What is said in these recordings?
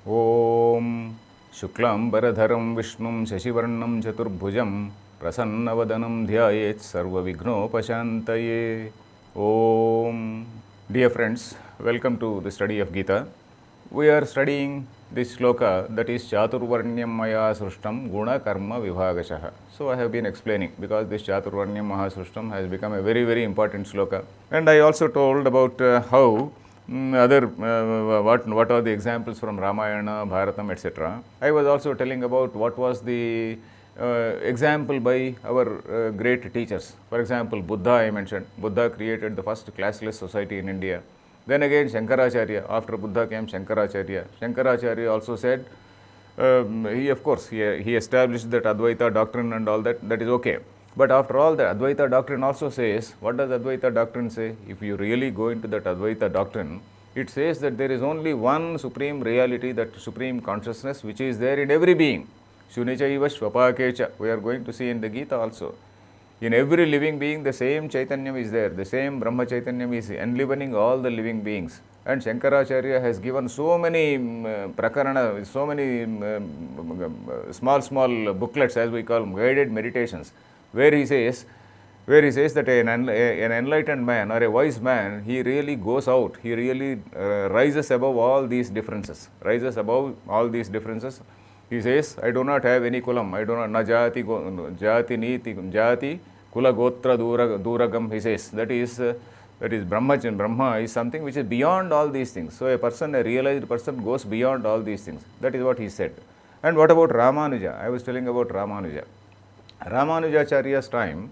Om Shuklam Baradharam Vishnum Shashivarnam Chaturbhujam Prasannavanam Dhyayet Sarva Vignopashantaye. Om. Dear friends, welcome to the study of Geeta. We are studying this shloka, that is Chaturvarnyam Maya Srushtam Guna Karma Vibhagashaha. So I have been explaining, because this Chaturvarnyam Maha Srushtam has become a very, very important shloka. And I also told about how what are the examples from Ramayana, Bharatam, etc. I was also telling about what was the example by our great teachers. For example, Buddha I mentioned. Buddha created the first classless society in India. Then again Shankaracharya, after Buddha came Shankaracharya. Shankaracharya also said, he established that Advaita doctrine and all that, that is okay. But after all, the Advaita doctrine also says, what does Advaita doctrine say? If you really go into that Advaita doctrine, it says that there is only one supreme reality, that supreme consciousness which is there in every being. Shunichaiva Shvapakecha. We are going to see in the Gita also. In every living being, the same Chaitanyam is there. The same Brahma Chaitanyam is enlivening all the living beings. And Shankaracharya has given so many prakarana, so many small booklets, as we call them, guided meditations, where he says that an enlightened man or a wise man, he really goes out, he really rises above all these differences, He says, I do not have any kulam, I do not, na jati, kula gotra duragam, he says. That is Brahma is something which is beyond all these things. So a realized person goes beyond all these things. That is what he said. And what about Ramanuja? I was telling about Ramanuja. Ramanujacharya's time,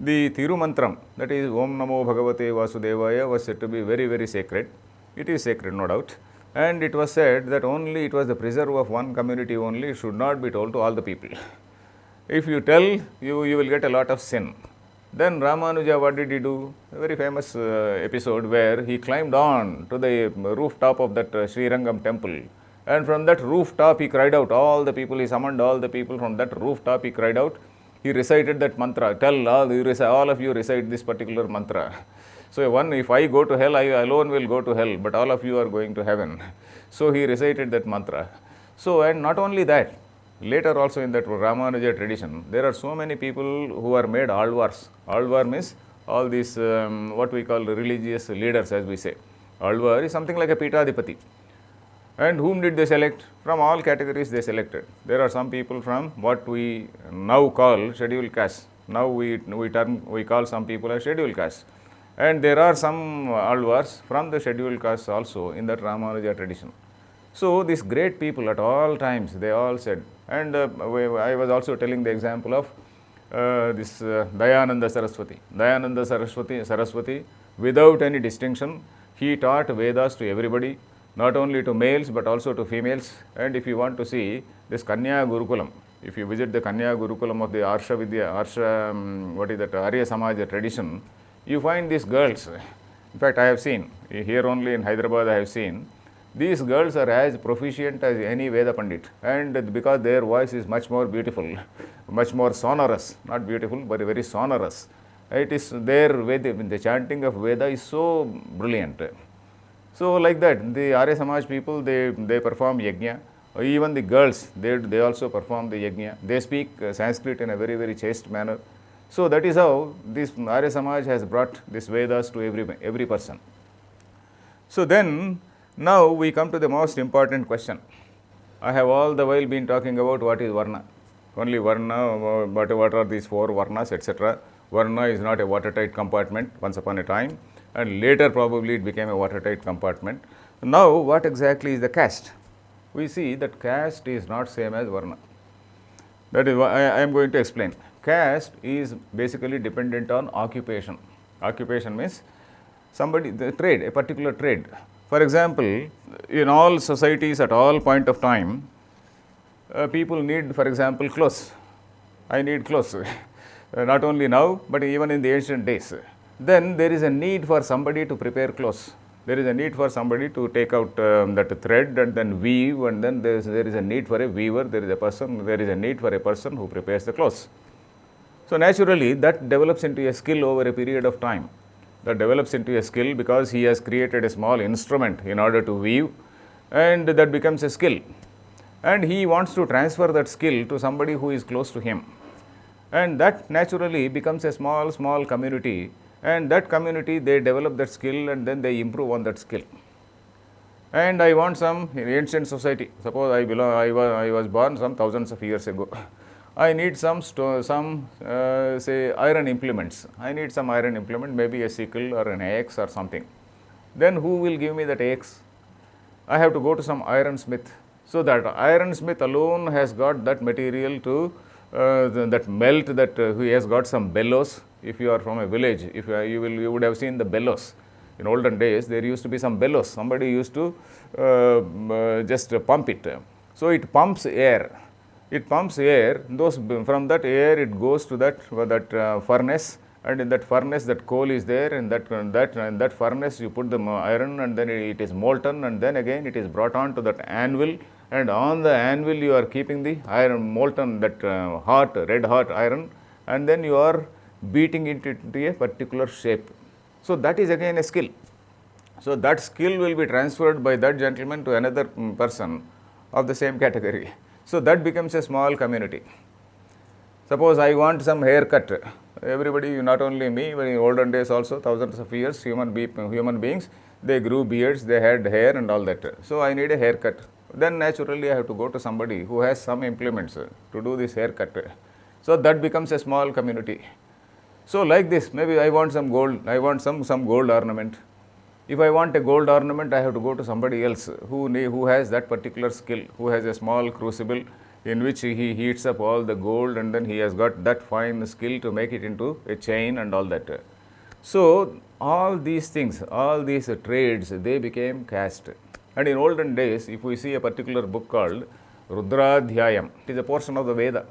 the Tirumantram, that is Om Namo Bhagavate Vasudevaya, was said to be very, very sacred. It is sacred, no doubt. And it was said that only it was the preserve of one community only, it should not be told to all the people. If you tell, you will get a lot of sin. Then Ramanuja, what did he do? A very famous episode where he climbed on to the rooftop of that Srirangam temple. And from that rooftop he cried out, he summoned all the people from that rooftop, he cried out, he recited that mantra, all of you recite this particular mantra. So if I go to hell, I alone will go to hell, but all of you are going to heaven. So he recited that mantra. So, and not only that, later also in that Ramanuja tradition, there are so many people who are made alvars. Alvar means all these, what we call religious leaders, as we say. Alvar is something like a Pitadipati. And whom did they select? From all categories they selected. There are some people from what we now call scheduled caste. Now we call some people as scheduled caste. And there are some alvars from the scheduled caste also in that Ramanuja tradition. So these great people at all times, they all said, and I was also telling the example of this Dayananda Saraswati. Dayananda Saraswati, without any distinction, he taught Vedas to everybody, not only to males but also to females. And if you want to see this Kanya Gurukulam, if you visit the Kanya Gurukulam of the Arya Samaja tradition, you find these girls. In fact, I have seen, here only in Hyderabad I have seen, these girls are as proficient as any Veda Pandit, and because their voice is much more beautiful, much more sonorous, not beautiful but very sonorous. It is the chanting of Veda is so brilliant. So like that, the Arya Samaj people, they perform yajna. Even the girls, they also perform the yajna. They speak Sanskrit in a very, very chaste manner. So that is how this Arya Samaj has brought this Vedas to every person. So then, now we come to the most important question. I have all the while been talking about what is Varna. Only Varna, but what are these four Varnas, etc. Varna is not a watertight compartment once upon a time, and later probably it became a watertight compartment. Now, what exactly is the caste? We see that caste is not same as Varna. That is why I am going to explain. Caste is basically dependent on occupation. Occupation means the trade, a particular trade. For example, in all societies at all point of time, people need, for example, clothes. I need clothes. Not only now, but even in the ancient days. Then there is a need for somebody to prepare clothes. There is a need for somebody to take out that thread and then weave, and then there is a need for a weaver, there is a need for a person who prepares the clothes. So naturally, that develops into a skill over a period of time. That develops into a skill because he has created a small instrument in order to weave. and that becomes a skill. And he wants to transfer that skill to somebody who is close to him. And that naturally becomes a small community, and that community, they develop that skill and then they improve on that skill. And I want some ancient society. Suppose I was born some thousands of years ago. I need some say iron implements. I need some iron implement, maybe a sickle or an axe or something. Then who will give me that axe? I have to go to some iron smith. So that iron smith alone has got that material to that melt, that he has got some bellows. If you are from a village, if you would have seen the bellows. In olden days, there used to be some bellows. Somebody used to just pump it. So it pumps air. It pumps air. From that air, it goes to that furnace, and in that furnace, that coal is there. In that furnace, you put the iron, and then it is molten, and then again it is brought on to that anvil. And on the anvil, you are keeping the iron molten, that red hot iron, and then you are beating it into a particular shape. So that is again a skill. So that skill will be transferred by that gentleman to another person of the same category. So that becomes a small community. Suppose I want some haircut. Everybody, not only me, but in olden days also, thousands of years, human beings, they grew beards, they had hair and all that. So I need a haircut. Then naturally I have to go to somebody who has some implements to do this haircut. So that becomes a small community. So like this, maybe I want some gold, I want some gold ornament. If I want a gold ornament, I have to go to somebody else who has that particular skill, who has a small crucible in which he heats up all the gold, and then he has got that fine skill to make it into a chain and all that. So all these things, all these trades, they became caste. And in olden days, if we see a particular book called Rudradhyayam, it is a portion of the Veda.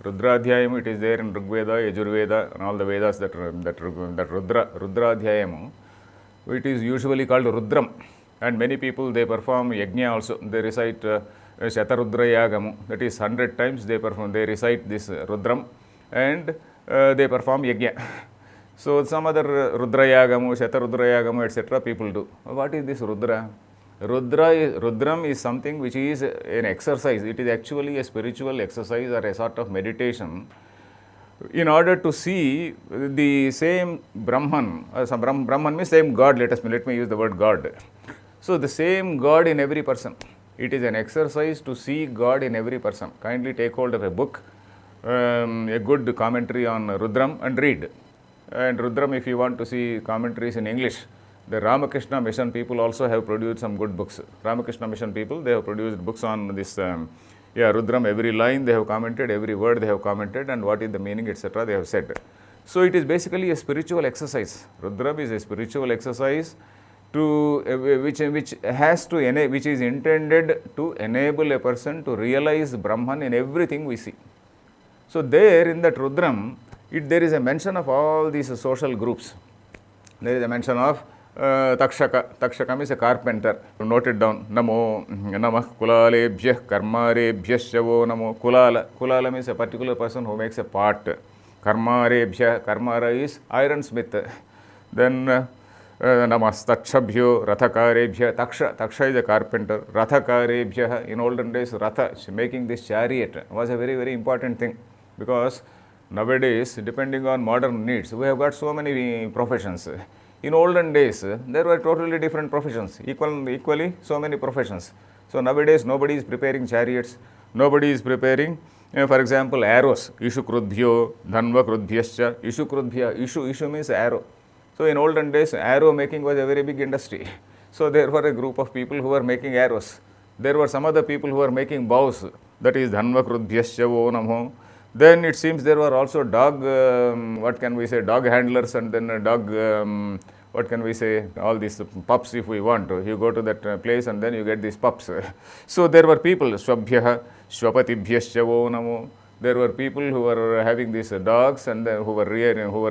Rudradhyayam, it is there in Rigveda, Yajurveda, and all the Vedas that Rudradhyayam. It is usually called Rudram, and many people, they perform yajna also. They recite Shatarudrayagamu, that is 100 times they recite this Rudram, and they perform yajna. So some other Rudrayagamu, Shatarudrayagamu, etc. people do. What is this Rudra? Rudram is something which is an exercise. It is actually a spiritual exercise or a sort of meditation in order to see the same Brahman. Brahman means same God. Let me use the word God. So the same God in every person. It is an exercise to see God in every person. Kindly take hold of a book, a good commentary on Rudram, and read. And Rudram, if you want to see commentaries in English, the Ramakrishna Mission people also have produced some good books. Ramakrishna Mission people, they have produced books on this, Rudram, every line they have commented, every word they have commented, and what is the meaning, etc. they have said. So it is basically a spiritual exercise. Rudram is a spiritual exercise which is intended to enable a person to realize Brahman in everything we see. So there in that Rudram, there is a mention of all these social groups. There is a mention of Takshaka. Takshaka means a carpenter. Note it down. Namo Namah Kulalebhyah Karmarebhyah Shavo Namo. Kulala means a particular person who makes a pot. Karmarebhyah, Karmara is ironsmith. Then Namastakshabhyo Rathakarebhyah. Taksha is a carpenter. Rathakarebhyah, in olden days, Ratha, making this chariot, was a very, very important thing, because nowadays, depending on modern needs, we have got so many professions. In olden days, there were totally different professions, equally so many professions. So nowadays, nobody is preparing chariots, nobody is preparing, for example, arrows. Ishu krudbhyo, dhanva krudbhyascha, ishu krudbhya. Ishu means arrow. So in olden days, arrow making was a very big industry. So there were a group of people who were making arrows. There were some other people who were making bows, that is dhanva krudbhyascha vo namo. Then it seems there were also dog handlers, and then all these pups, if we want. You go to that place and then you get these pups. So there were people, Swabhyaha, Swapatibhyascha vo namo. There were people who were having these dogs, and who were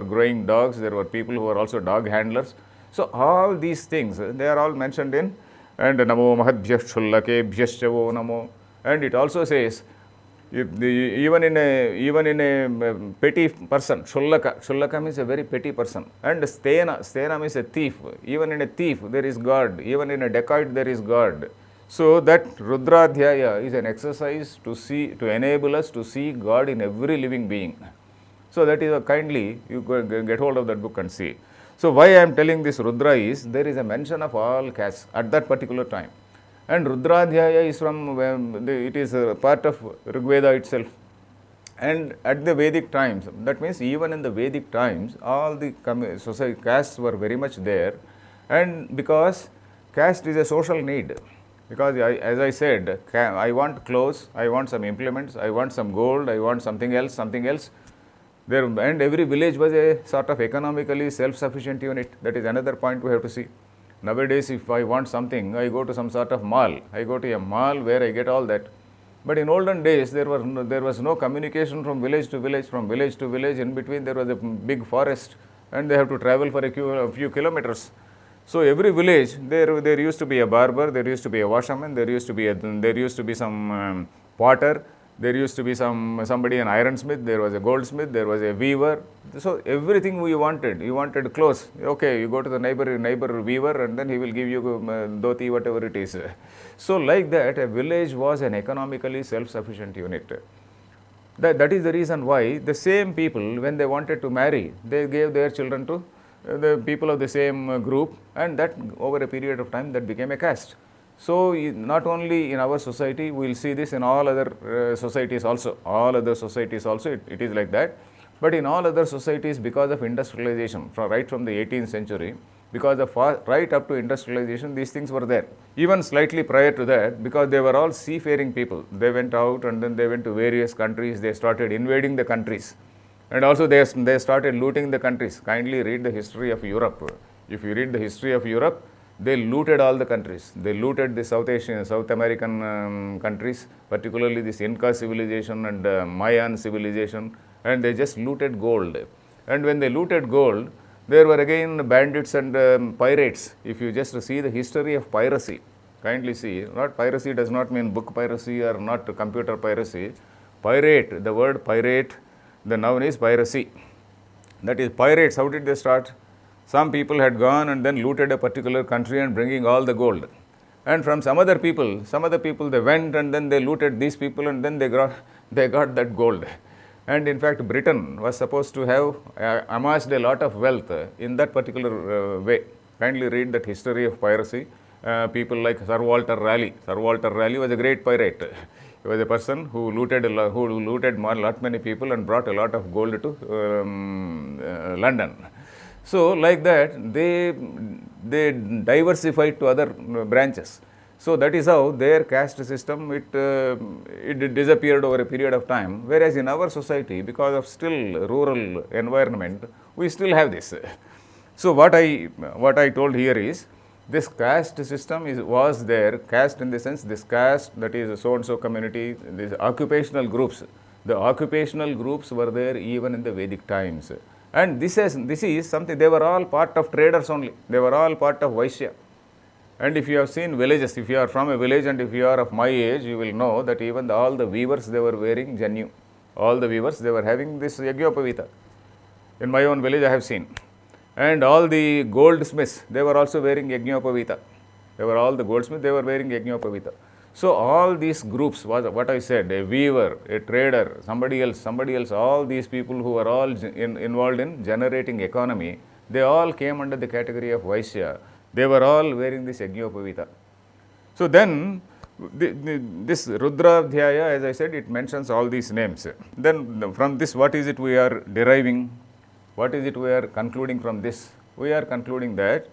growing dogs. There were people who were also dog handlers. So all these things, they are all mentioned in, and Namo Mahadbhyah Shullakebhyascha vo namo. And it also says, even in a petty person, Shullaka means a very petty person, and Sthena means a thief. Even in a thief there is God, even in a dacoit there is God. So that Rudradhyaya is an exercise to enable us to see God in every living being. So that is kindly you get hold of that book and see. So why I am telling this Rudra is there is a mention of all castes at that particular time, and Rudradhyaya is from it is a part of Rigveda itself. And at the Vedic times, that means even in the Vedic times, all the society castes were very much there, and because caste is a social need. Because as I said, I want clothes, I want some implements, I want some gold, I want something else, something else. There, and every village was a sort of economically self-sufficient unit. That is another point we have to see. Nowadays, if I want something, I go to some sort of mall. I go to a mall where I get all that. But in olden days, there was no communication from village to village, from village to village. In between, there was a big forest, and they have to travel for a few kilometers. So every village, there used to be a barber, there used to be a washerman, there used to be some potter, there used to be somebody an ironsmith, there was a goldsmith, there was a weaver. So everything you wanted clothes. Okay, you go to the neighbor weaver, and then he will give you dhoti, whatever it is. So like that, a village was an economically self-sufficient unit. That is the reason why the same people, when they wanted to marry, they gave their children to the people of the same group, and that over a period of time that became a caste. So not only in our society, we will see this in all other societies also. All other societies also, it is like that. But in all other societies, because of industrialization, right from the 18th century, because of right up to industrialization, these things were there. Even slightly prior to that, because they were all seafaring people. They went out and then they went to various countries. They started invading the countries. And also they started looting the countries. Kindly read the history of Europe. If you read the history of Europe, they looted all the countries. They looted the South American countries, particularly this Inca civilization and Mayan civilization, and they just looted gold. And when they looted gold, there were again bandits and pirates. If you just see the history of piracy, kindly see, not piracy does not mean book piracy or not computer piracy. Pirate, the word pirate, the noun is piracy. That is pirates. How did they start? Some people had gone and then looted a particular country and bringing all the gold. And from some other people they went and then they looted these people and then they got that gold. And in fact, Britain was supposed to have amassed a lot of wealth in that particular way. Kindly read that history of piracy. People like Sir Walter Raleigh. Sir Walter Raleigh was a great pirate. He was a person who looted lot many people and brought a lot of gold to London. So like that, they diversified to other branches. So that is how their caste system, it disappeared over a period of time. Whereas in our society, because of still rural environment, we still have this. So what I told here is, this caste system was there. Caste in the sense, this caste, that is so and so community, these occupational groups. The occupational groups were there even in the Vedic times. And this is something, they were all part of traders only. They were all part of Vaishya. And if you have seen villages, if you are from a village and if you are of my age, you will know that even all the weavers, they were wearing janu. All the weavers, they were having this Yagyopavita. In my own village, I have seen. And all the goldsmiths, they were also wearing Yagyopavita. They were all the goldsmiths, they were wearing Yagyopavita. So all these groups, was what I said, a weaver, a trader, somebody else, all these people who were all involved in generating economy, they all came under the category of Vaishya. They were all wearing this Yagyopavita. So then, this Rudradhyaya, as I said, it mentions all these names. Then from this, what is it we are deriving? What is it we are concluding from this? We are concluding that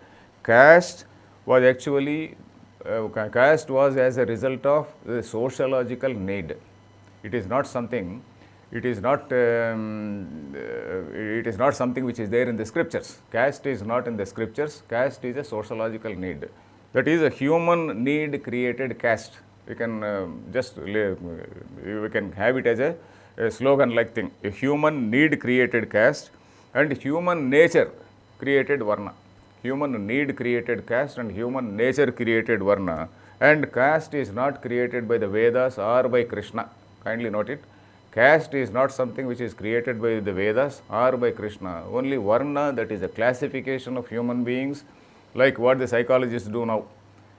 caste was actually caste was as a result of the sociological need. It is not something. It is not something which is there in the scriptures. Caste is not in the scriptures. Caste is a sociological need. That is a human need created caste. We can we can have it as a slogan like thing. A human need created caste and human nature created varna. Human need created caste and human nature created varna. And caste is not created by the Vedas or by Krishna. Kindly note it. Caste is not something which is created by the Vedas or by Krishna. Only varna, that is a classification of human beings, like what the psychologists do now.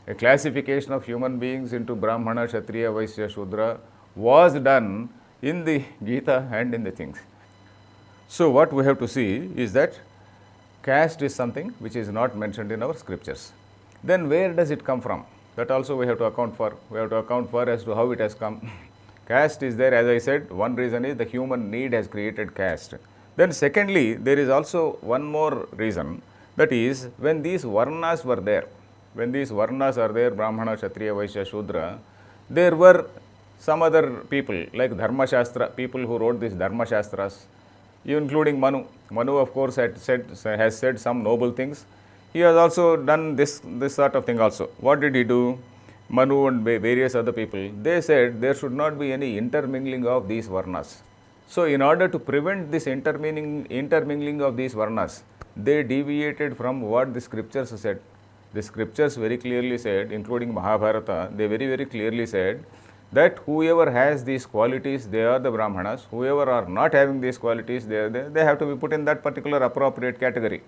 A classification of human beings into Brahmana, Kshatriya, Vaishya, Shudra was done in the Gita and in the things. So, what we have to see is that caste is something which is not mentioned in our scriptures. Then where does it come from? That also we have to account for. We have to account for as to how it has come. Caste is there, as I said, one reason is the human need has created caste. Then secondly, there is also one more reason, that is when these varnas were there, when these varnas are there, Brahmana, Kshatriya, Vaishya, Shudra, there were some other people like Dharma Shastra, people who wrote these Dharma Shastras, including Manu. Manu, of course, has said some noble things. He has also done this sort of thing also. What did he do? Manu and various other people, they said there should not be any intermingling of these varnas. So, in order to prevent this intermingling of these varnas, they deviated from what the scriptures said. The scriptures very clearly said, including Mahabharata, they very, very clearly said that whoever has these qualities, they are the Brahmanas. Whoever are not having these qualities, they have to be put in that particular appropriate category.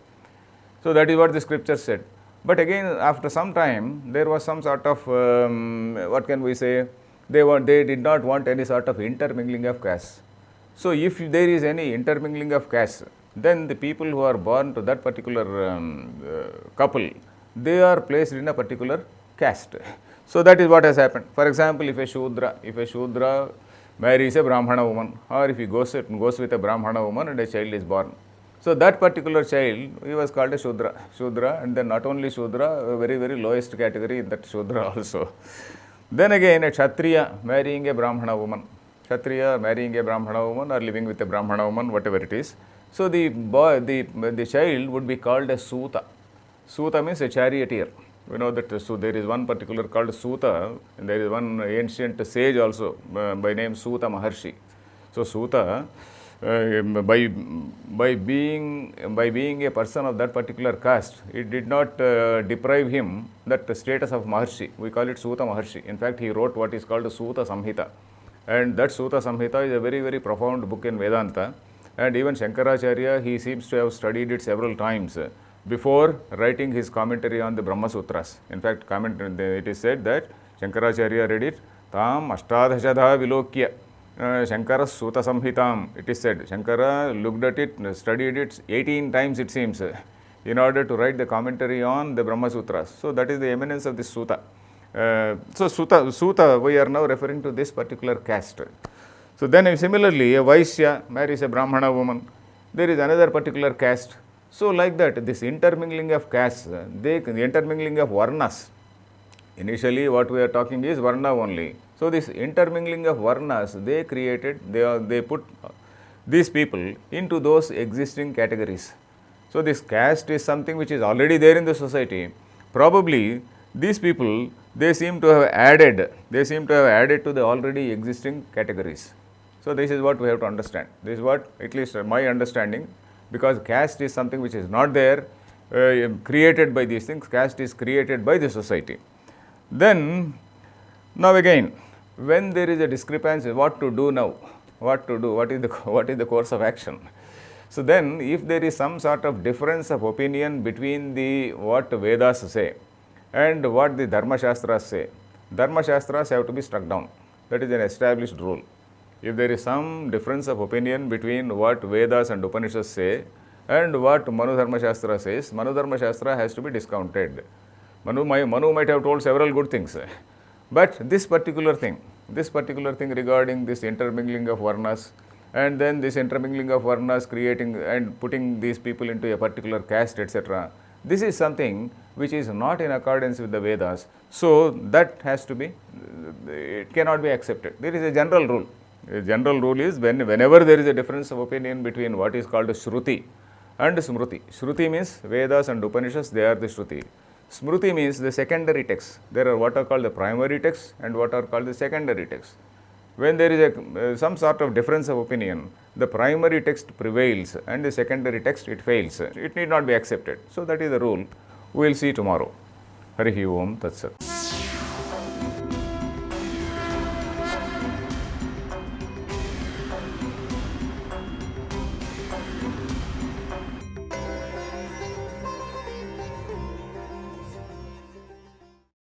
So, that is what the scriptures said. But again, after some time, there was some sort of, what can we say, they did not want any sort of intermingling of castes. So, if there is any intermingling of castes, then the people who are born to that particular couple, they are placed in a particular caste. So, that is what has happened. For example, if a Shudra marries a Brahmana woman, or if he goes with a Brahmana woman and a child is born, so that particular child, he was called a Shudra, and then not only Shudra, a very, very lowest category in that Shudra also. Then again, a Kshatriya marrying a Brahmana woman, or living with a Brahmana woman, whatever it is. So the child would be called a Suta. Suta means a charioteer. We know that, so there is one particular called Suta, and there is one ancient sage also by name Suta Maharshi. So Suta, by being a person of that particular caste, it did not deprive him that status of Maharshi. We call it Suta Maharshi. In fact, he wrote what is called Suta Samhita, and that Suta Samhita is a very, very profound book in Vedanta, and even Shankaracharya, he seems to have studied it several times before writing his commentary on the Brahma Sutras. In fact, it is said that Shankaracharya read it, Tam Ashtadhashadha Vilokya Shankara Suta Samhitam. It is said, Shankara looked at it, studied it 18 times it seems, in order to write the commentary on the Brahma Sutras. So, that is the eminence of this Suta. So, Suta, we are now referring to this particular caste. So, then similarly, a Vaishya marries a Brahmana woman, there is another particular caste. So, like that, this intermingling of castes, the intermingling of varnas, initially what we are talking is varna only. So, this intermingling of varnas, they put these people into those existing categories. So, this caste is something which is already there in the society. Probably these people, they seem to have added to the already existing categories. So, this is what we have to understand. This is what, at least my understanding, because caste is something which is not there, created by these things. Caste is created by the society. Then, now again, when there is a discrepancy, what to do now? What to do? What is the course of action? So, then if there is some sort of difference of opinion between what Vedas say and what the Dharma Shastras say, Dharma Shastras have to be struck down. That is an established rule. If there is some difference of opinion between what Vedas and Upanishads say and what Manu Dharma Shastra says, Manu Dharma Shastra has to be discounted. Manu might have told several good things, but this particular thing regarding this intermingling of varnas, and then this intermingling of varnas creating and putting these people into a particular caste, etc., this is something which is not in accordance with the Vedas. So, that has to be, it cannot be accepted. There is a general rule. A general rule is whenever there is a difference of opinion between what is called Shruti and Smruti. Shruti means Vedas and Upanishads, they are the Shruti. Smruti means the secondary texts. There are what are called the primary texts and what are called the secondary texts. When there is some sort of difference of opinion, the primary text prevails and the secondary text, it fails. It need not be accepted. So, that is the rule. We will see tomorrow. Harihi Om Tat Sat.